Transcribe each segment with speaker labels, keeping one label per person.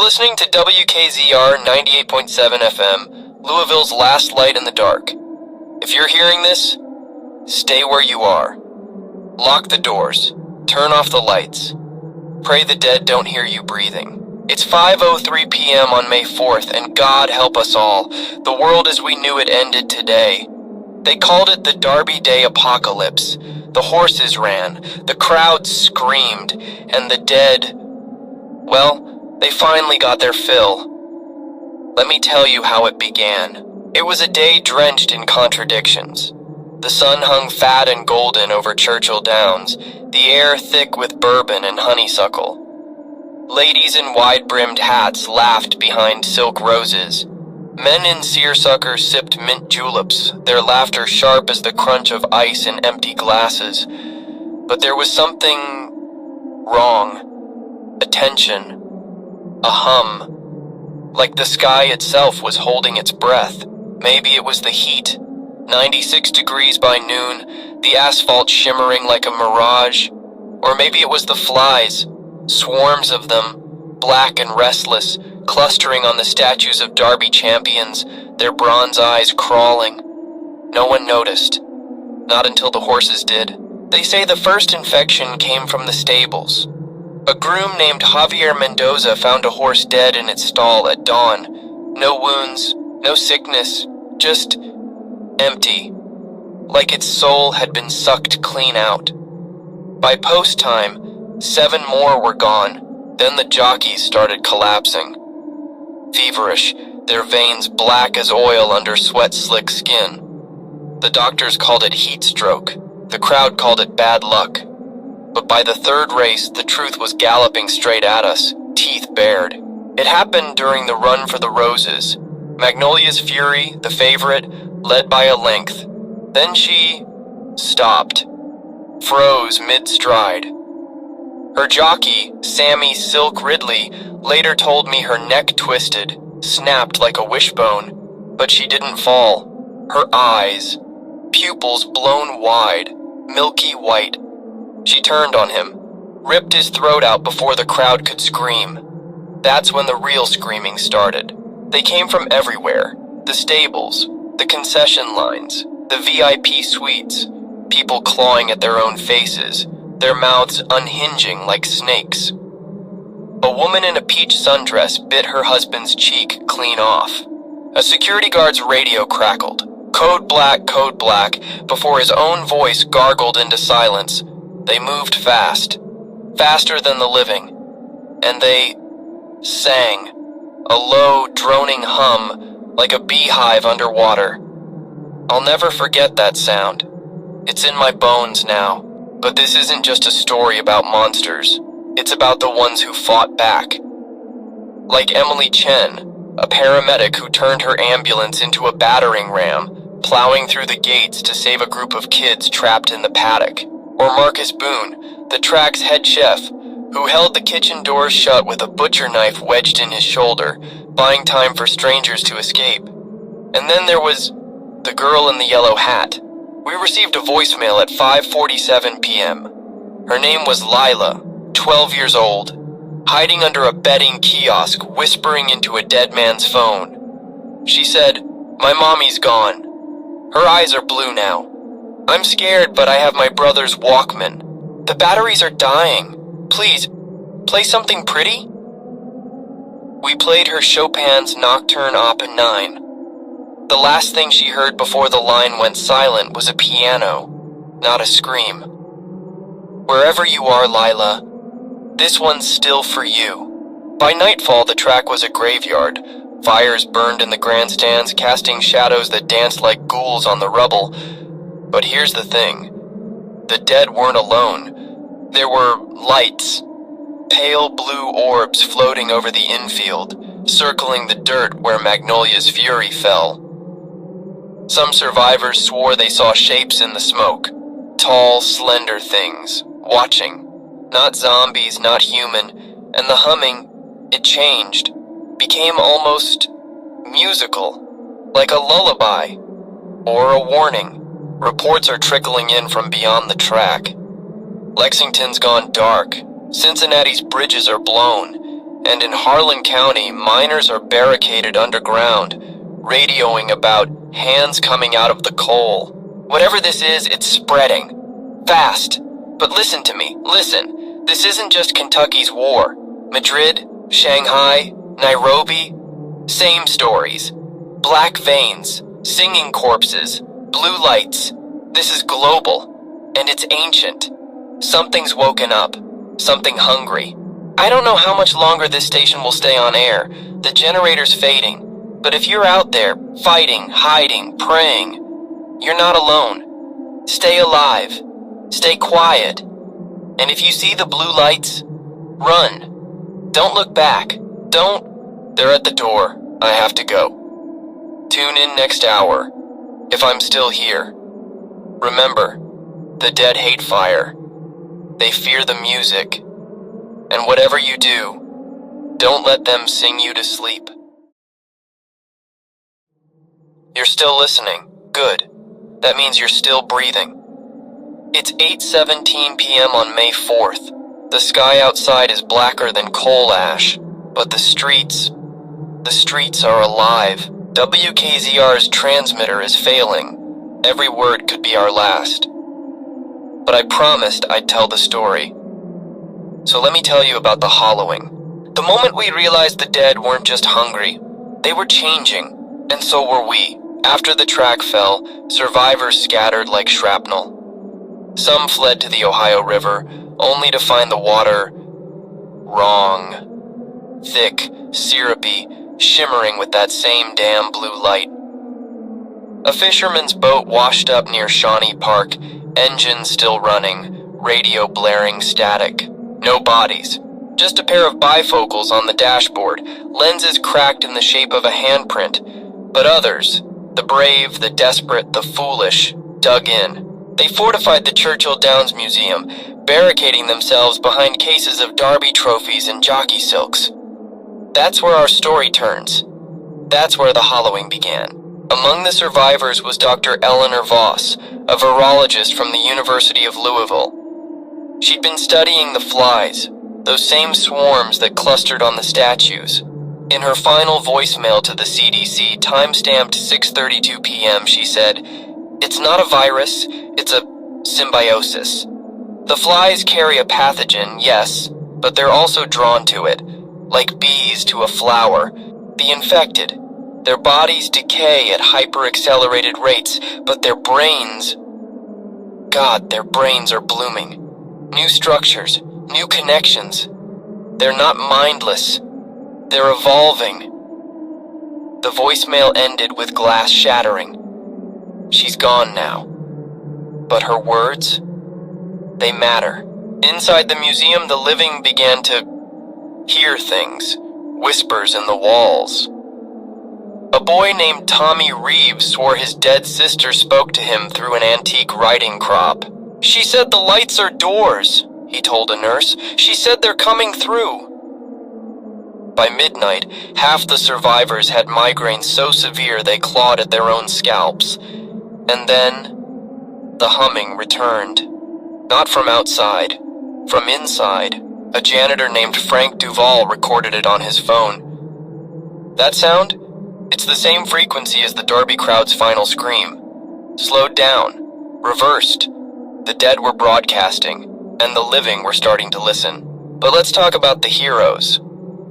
Speaker 1: listening to WKZR 98.7 FM, Louisville's last light in the dark. If you're hearing this, stay where you are. Lock the doors. Turn off the lights. Pray the dead don't hear you breathing. It's 5:03 p.m. on May 4th, and God help us all. The world as we knew it ended today. They called it the Derby Day Apocalypse. The horses ran, the crowd screamed, and the dead, well, they finally got their fill. Let me tell you how it began. It was a day drenched in contradictions. The sun hung fat and golden over Churchill Downs, the air thick with bourbon and honeysuckle. Ladies in wide-brimmed hats laughed behind silk roses. Men in seersuckers sipped mint juleps, their laughter sharp as the crunch of ice in empty glasses. But there was something wrong. A tension. A hum. Like the sky itself was holding its breath. Maybe it was the heat. 96 degrees by noon, the asphalt shimmering like a mirage. Or maybe it was the flies, swarms of them, black and restless, clustering on the statues of Derby champions, their bronze eyes crawling. No one noticed. Not until the horses did. They say the first infection came from the stables. A groom named Javier Mendoza found a horse dead in its stall at dawn. No wounds, no sickness, just empty. Like its soul had been sucked clean out. By post time, 7 more were gone. Then the jockeys started collapsing. Feverish, their veins black as oil under sweat-slick skin. The doctors called it heat stroke. The crowd called it bad luck. But by the third race, the truth was galloping straight at us, teeth bared. It happened during the Run for the Roses. Magnolia's Fury, the favorite, led by a length. Then she stopped, froze mid-stride. Her jockey, Sammy Silk Ridley, later told me her neck twisted, snapped like a wishbone, but she didn't fall. Her eyes, pupils blown wide, milky white. She turned on him, ripped his throat out before the crowd could scream. That's when the real screaming started. They came from everywhere. The stables, the concession lines, the VIP suites, people clawing at their own faces, their mouths unhinging like snakes. A woman in a peach sundress bit her husband's cheek clean off. A security guard's radio crackled. Code black, before his own voice gargled into silence. They moved fast, faster than the living, and they sang, a low, droning hum like a beehive underwater. I'll never forget that sound. It's in my bones now. But this isn't just a story about monsters. It's about the ones who fought back. Like Emily Chen, a paramedic who turned her ambulance into a battering ram, plowing through the gates to save a group of kids trapped in the paddock. Or Marcus Boone, the track's head chef, who held the kitchen doors shut with a butcher knife wedged in his shoulder, buying time for strangers to escape. And then there was the girl in the yellow hat. We received a voicemail at 5:47 p.m. Her name was Lila, 12 years old, hiding under a betting kiosk, whispering into a dead man's phone. She said, "My mommy's gone. Her eyes are blue now. I'm scared, but I have my brother's Walkman. The batteries are dying. Please, play something pretty?" We played her Chopin's Nocturne Op. 9. The last thing she heard before the line went silent was a piano, not a scream. Wherever you are, Lila, this one's still for you. By nightfall, the track was a graveyard. Fires burned in the grandstands, casting shadows that danced like ghouls on the rubble. But here's the thing. The dead weren't alone. There were lights, pale blue orbs floating over the infield, circling the dirt where Magnolia's Fury fell. Some survivors swore they saw shapes in the smoke, tall, slender things, watching. Not zombies, not human, and the humming, it changed, became almost musical, like a lullaby, or a warning. Reports are trickling in from beyond the track. Lexington's gone dark, Cincinnati's bridges are blown, And in Harlan County, miners are barricaded underground, radioing about hands coming out of the coal. Whatever this is, it's spreading. Fast. But listen to me, listen. This isn't just Kentucky's war. Madrid, Shanghai, Nairobi, same stories. Black veins, singing corpses, blue lights. This is global, and it's ancient. Something's woken up, something hungry. I don't know how much longer this station will stay on air. The generator's fading. But if you're out there, fighting, hiding, praying, you're not alone. Stay alive. Stay quiet. And if you see the blue lights, run. Don't look back. Don't. They're at the door. I have to go. Tune in next hour, if I'm still here. Remember, the dead hate fire. They fear the music. And whatever you do, don't let them sing you to sleep. You're still listening. Good. That means you're still breathing. It's 8:17 p.m. on May 4th. The sky outside is blacker than coal ash, but the streets are alive. WKZR's transmitter is failing. Every word could be our last. But I promised I'd tell the story. So let me tell you about the hollowing. The moment we realized the dead weren't just hungry, they were changing, and so were we. After the track fell, survivors scattered like shrapnel. Some fled to the Ohio River, only to find the water wrong. Thick, syrupy, shimmering with that same damn blue light. A fisherman's boat washed up near Shawnee Park, engine still running, radio blaring static. No bodies, just a pair of bifocals on the dashboard, lenses cracked in the shape of a handprint. But others, the brave, the desperate, the foolish, dug in. They fortified the Churchill Downs Museum, barricading themselves behind cases of Derby trophies and jockey silks. That's where our story turns. That's where the hollowing began. Among the survivors was Dr. Eleanor Voss, a virologist from the University of Louisville. She'd been studying the flies, those same swarms that clustered on the statues. In her final voicemail to the CDC, time-stamped 6:32 p.m., she said, "It's not a virus, it's a symbiosis. The flies carry a pathogen, yes, but they're also drawn to it, like bees to a flower. The infected, their bodies decay at hyper-accelerated rates, but their brains are blooming. New structures, new connections. They're not mindless. They're evolving." The voicemail ended with glass shattering. She's gone now. But her words, they matter. Inside the museum, the living began to hear things, whispers in the walls. A boy named Tommy Reeves swore his dead sister spoke to him through an antique writing crop. "She said the lights are doors," he told a nurse. "She said they're coming through." By midnight, half the survivors had migraines so severe they clawed at their own scalps. And then, the humming returned. Not from outside, from inside. A janitor named Frank Duval recorded it on his phone. That sound? It's the same frequency as the Derby crowd's final scream. Slowed down, reversed. The dead were broadcasting, and the living were starting to listen. But let's talk about the heroes.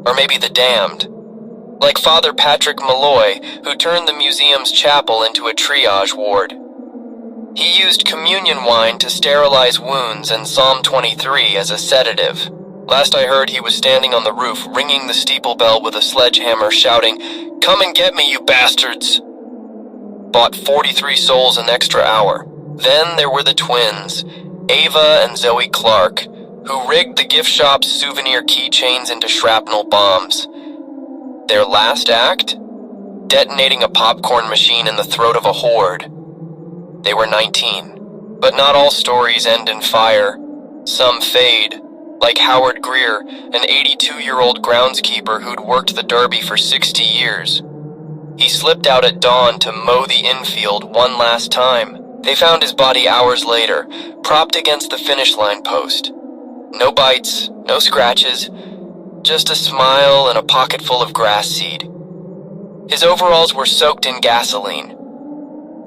Speaker 1: Or maybe the damned. Like Father Patrick Malloy, who turned the museum's chapel into a triage ward. He used communion wine to sterilize wounds and Psalm 23 as a sedative. Last I heard, he was standing on the roof, ringing the steeple bell with a sledgehammer, shouting, "Come and get me, you bastards!" Bought 43 souls an extra hour. Then there were the twins, Ava and Zoe Clark, who rigged the gift shop's souvenir keychains into shrapnel bombs. Their last act? Detonating a popcorn machine in the throat of a horde. They were 19. But not all stories end in fire. Some fade, like Howard Greer, an 82-year-old groundskeeper who'd worked the Derby for 60 years. He slipped out at dawn to mow the infield one last time. They found his body hours later, propped against the finish line post. No bites, no scratches, just a smile and a pocket full of grass seed. His overalls were soaked in gasoline.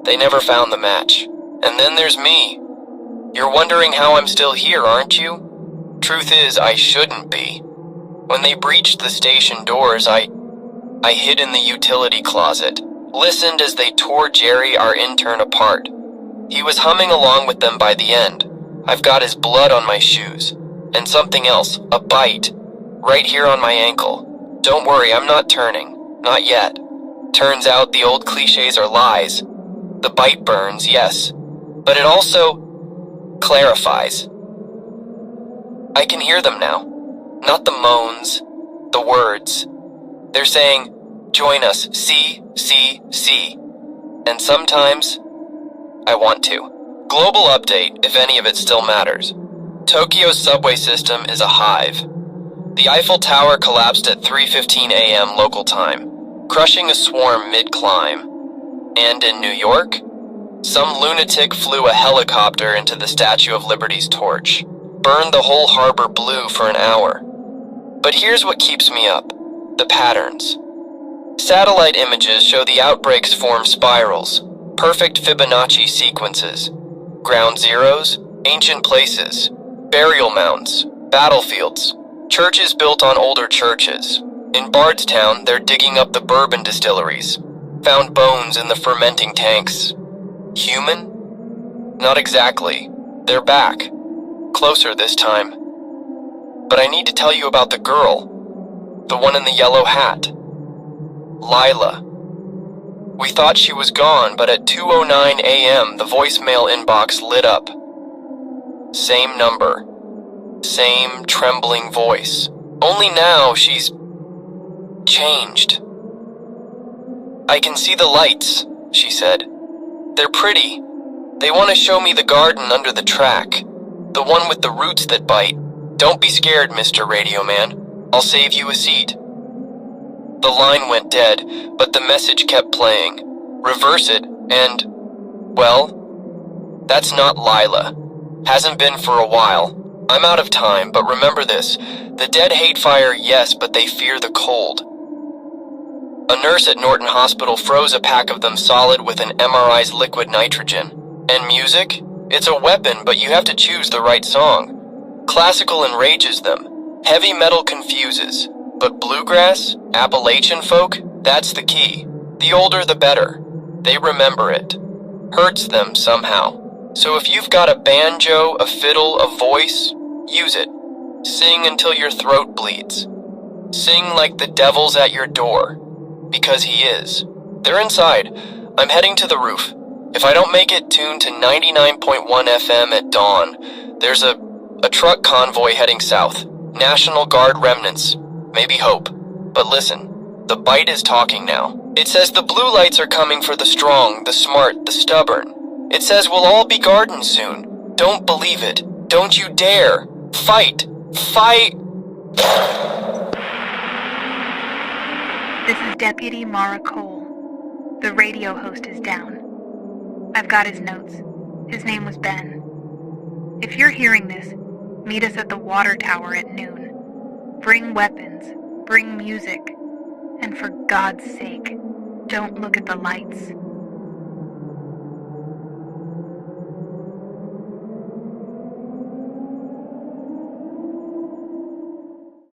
Speaker 1: They never found the match. And then there's me. You're wondering how I'm still here, aren't you? Truth is, I shouldn't be. When they breached the station doors, I hid in the utility closet, listened as they tore Jerry, our intern, apart. He was humming along with them by the end. I've got his blood on my shoes. And something else, a bite, right here on my ankle. Don't worry, I'm not turning. Not yet. Turns out the old cliches are lies. The bite burns, yes. But it also clarifies. I can hear them now. Not the moans, the words. They're saying, join us, see. And sometimes, I want to. Global update, if any of it still matters. Tokyo's subway system is a hive. The Eiffel Tower collapsed at 3:15 a.m. local time, crushing a swarm mid-climb. And in New York, some lunatic flew a helicopter into the Statue of Liberty's torch, burned the whole harbor blue for an hour. But here's what keeps me up, the patterns. Satellite images show the outbreaks form spirals, perfect Fibonacci sequences. Ground zeros, ancient places, burial mounds, battlefields, churches built on older churches. In Bardstown, they're digging up the bourbon distilleries. Found bones in the fermenting tanks. Human? Not exactly. They're back. Closer this time. But I need to tell you about the girl. The one in the yellow hat. Lila. We thought she was gone, but at 2:09 a.m. the voicemail inbox lit up. Same number. Same trembling voice. Only now she's changed. I can see the lights, she said. They're pretty. They want to show me the garden under the track. The one with the roots that bite. Don't be scared, Mr. Radio Man. I'll save you a seat. The line went dead, but the message kept playing. Reverse it, and, well, that's not Lila. Hasn't been for a while. I'm out of time, but remember this. The dead hate fire, yes, but they fear the cold. A nurse at Norton Hospital froze a pack of them solid with an MRI's liquid nitrogen. And music? It's a weapon, but you have to choose the right song. Classical enrages them. Heavy metal confuses. But bluegrass, Appalachian folk, that's the key. The older the better. They remember it. Hurts them somehow. So if you've got a banjo, a fiddle, a voice, use it. Sing until your throat bleeds. Sing like the devil's at your door. Because he is. They're inside. I'm heading to the roof. If I don't make it tuned to 99.1 FM at dawn, there's a truck convoy heading south. National Guard remnants. Maybe hope. But listen, the bite is talking now. It says the blue lights are coming for the strong, the smart, the stubborn. It says we'll all be gardened soon. Don't believe it. Don't you dare. Fight. Fight.
Speaker 2: This is Deputy Mara Cole. The radio host is down. I've got his notes. His name was Ben. If you're hearing this, meet us at the water tower at noon. Bring weapons, bring music, and for God's sake, don't look at the lights.